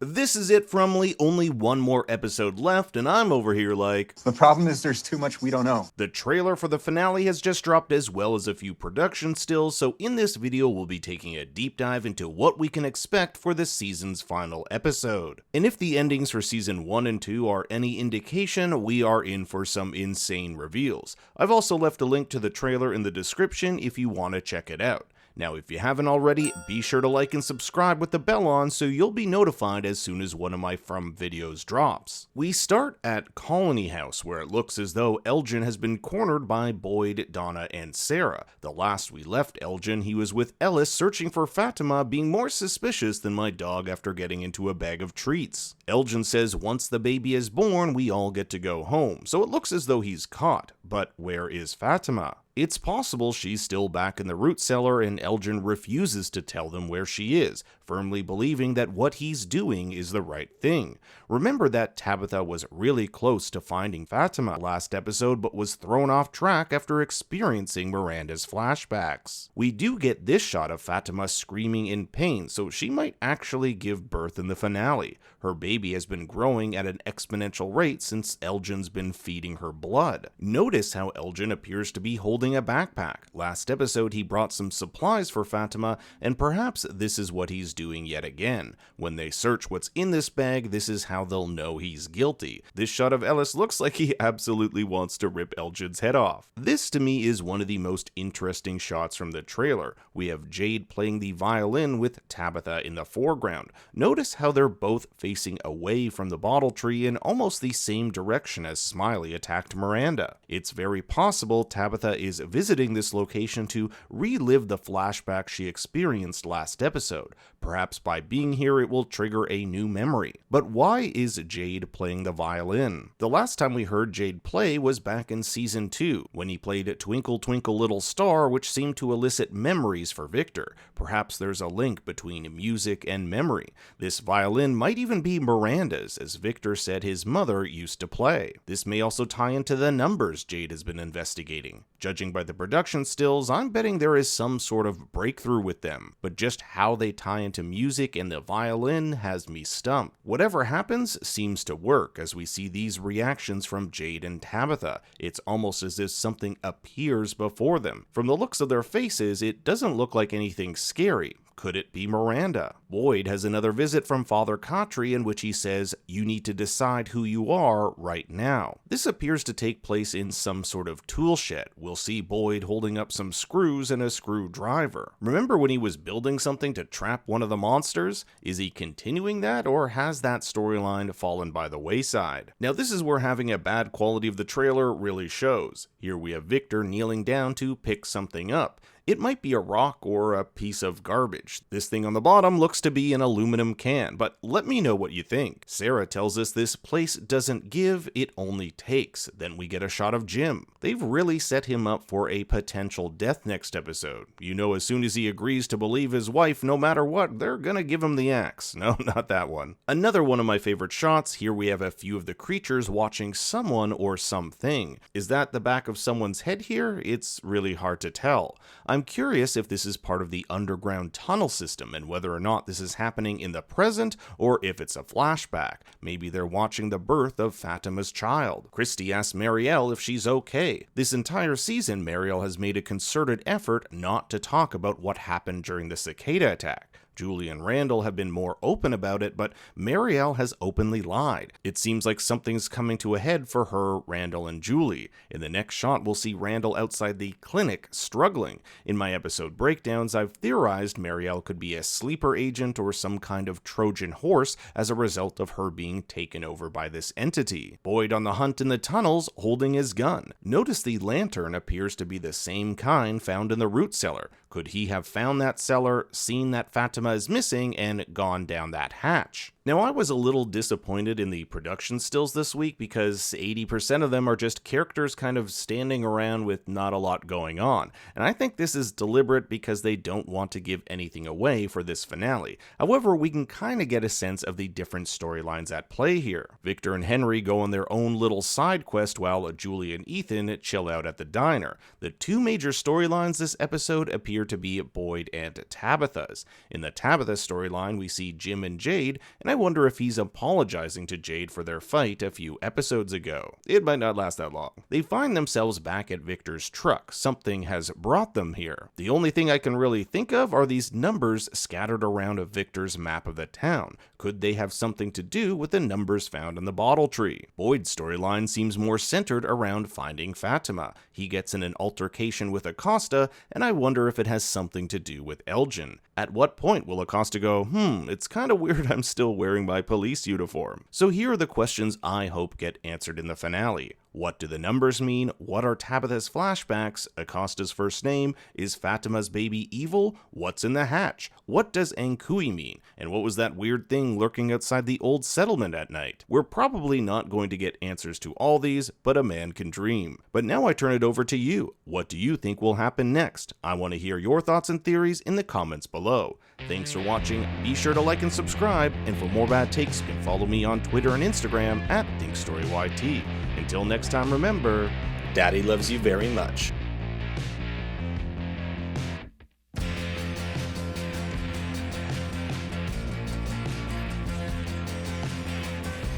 This is it from Lee, only one more episode left, and I'm over here like... The problem is there's too much we don't know. The trailer for the finale has just dropped as well as a few production stills, so in this video we'll be taking a deep dive into what we can expect for this season's final episode. And if the endings for season 1 and 2 are any indication, we are in for some insane reveals. I've also left a link to the trailer in the description if you want to check it out. Now, if you haven't already, be sure to like and subscribe with the bell on so you'll be notified as soon as one of my From videos drops. We start at Colony House, where it looks as though Elgin has been cornered by Boyd, Donna, and Sarah. The last we left Elgin, he was with Ellis searching for Fatima, being more suspicious than my dog after getting into a bag of treats. Elgin says once the baby is born, we all get to go home, so it looks as though he's caught. But where is Fatima? It's possible she's still back in the root cellar and Elgin refuses to tell them where she is, firmly believing that what he's doing is the right thing. Remember that Tabitha was really close to finding Fatima last episode but was thrown off track after experiencing Miranda's flashbacks. We do get this shot of Fatima screaming in pain, so she might actually give birth in the finale. Her baby has been growing at an exponential rate since Elgin's been feeding her blood. Notice how Elgin appears to be holding a backpack. Last episode he brought some supplies for Fatima, and perhaps this is what he's doing yet again. When they search what's in this bag, this is how they'll know he's guilty. This shot of Ellis looks like he absolutely wants to rip Elgin's head off. This to me is one of the most interesting shots from the trailer. We have Jade playing the violin with Tabitha in the foreground. Notice how they're both facing away from the bottle tree in almost the same direction as Smiley attacked Miranda. It's very possible Tabitha is visiting this location to relive the flashback she experienced last episode. Perhaps by being here it will trigger a new memory. But why is Jade playing the violin? The last time we heard Jade play was back in season 2, when he played Twinkle Twinkle Little Star, which seemed to elicit memories for Victor. Perhaps there's a link between music and memory. This violin might even be Miranda's, as Victor said his mother used to play. This may also tie into the numbers Jade has been investigating. Judging by the production stills, I'm betting there is some sort of breakthrough with them, but just how they tie into music and the violin has me stumped. Whatever happens seems to work, as we see these reactions from Jade and Tabitha. It's almost as if something appears before them. From the looks of their faces, it doesn't look like anything scary. Could it be Miranda? Boyd has another visit from Father Khatri in which he says, "You need to decide who you are right now." This appears to take place in some sort of tool shed. We'll see Boyd holding up some screws and a screwdriver. Remember when he was building something to trap one of the monsters? Is he continuing that, or has that storyline fallen by the wayside? Now this is where having a bad quality of the trailer really shows. Here we have Victor kneeling down to pick something up. It might be a rock or a piece of garbage. This thing on the bottom looks to be an aluminum can, but let me know what you think. Sarah tells us this place doesn't give, it only takes. Then we get a shot of Jim. They've really set him up for a potential death next episode. You know, as soon as he agrees to believe his wife, no matter what, they're gonna give him the axe. No, not that one. Another one of my favorite shots, here we have a few of the creatures watching someone or something. Is that the back of someone's head here? It's really hard to tell. I'm curious if this is part of the underground tunnel system and whether or not this is happening in the present or if it's a flashback. Maybe they're watching the birth of Fatima's child. Christy asks Marielle if she's okay. This entire season, Marielle has made a concerted effort not to talk about what happened during the cicada attack. Julie and Randall have been more open about it, but Marielle has openly lied. It seems like something's coming to a head for her, Randall, and Julie. In the next shot, we'll see Randall outside the clinic struggling. In my episode breakdowns, I've theorized Marielle could be a sleeper agent or some kind of Trojan horse as a result of her being taken over by this entity. Boyd on the hunt in the tunnels, holding his gun. Notice the lantern appears to be the same kind found in the root cellar. Could he have found that cellar, seen that Fatima is missing, and gone down that hatch? Now, I was a little disappointed in the production stills this week because 80% of them are just characters kind of standing around with not a lot going on, and I think this is deliberate because they don't want to give anything away for this finale. However, we can kind of get a sense of the different storylines at play here. Victor and Henry go on their own little side quest while Julie and Ethan chill out at the diner. The two major storylines this episode appear to be Boyd and Tabitha's. In the Tabitha storyline, we see Jim and Jade, and I wonder if he's apologizing to Jade for their fight a few episodes ago. It might not last that long. They find themselves back at Victor's truck. Something has brought them here. The only thing I can really think of are these numbers scattered around a Victor's map of the town. Could they have something to do with the numbers found in the bottle tree? Boyd's storyline seems more centered around finding Fatima. He gets in an altercation with Acosta, and I wonder if it has something to do with Elgin. At what point will Acosta go, it's kind of weird I'm still wearing my police uniform? So here are the questions I hope get answered in the finale. What do the numbers mean? What are Tabitha's flashbacks? Acosta's first name? Is Fatima's baby evil? What's in the hatch? What does Ankui mean? And what was that weird thing lurking outside the old settlement at night? We're probably not going to get answers to all these, but a man can dream. But now I turn it over to you. What do you think will happen next? I want to hear your thoughts and theories in the comments below. Thanks for watching. Be sure to like and subscribe, and for more bad takes, you can follow me on Twitter and Instagram at ThinkStoryYT. Until next time, remember, Daddy loves you very much.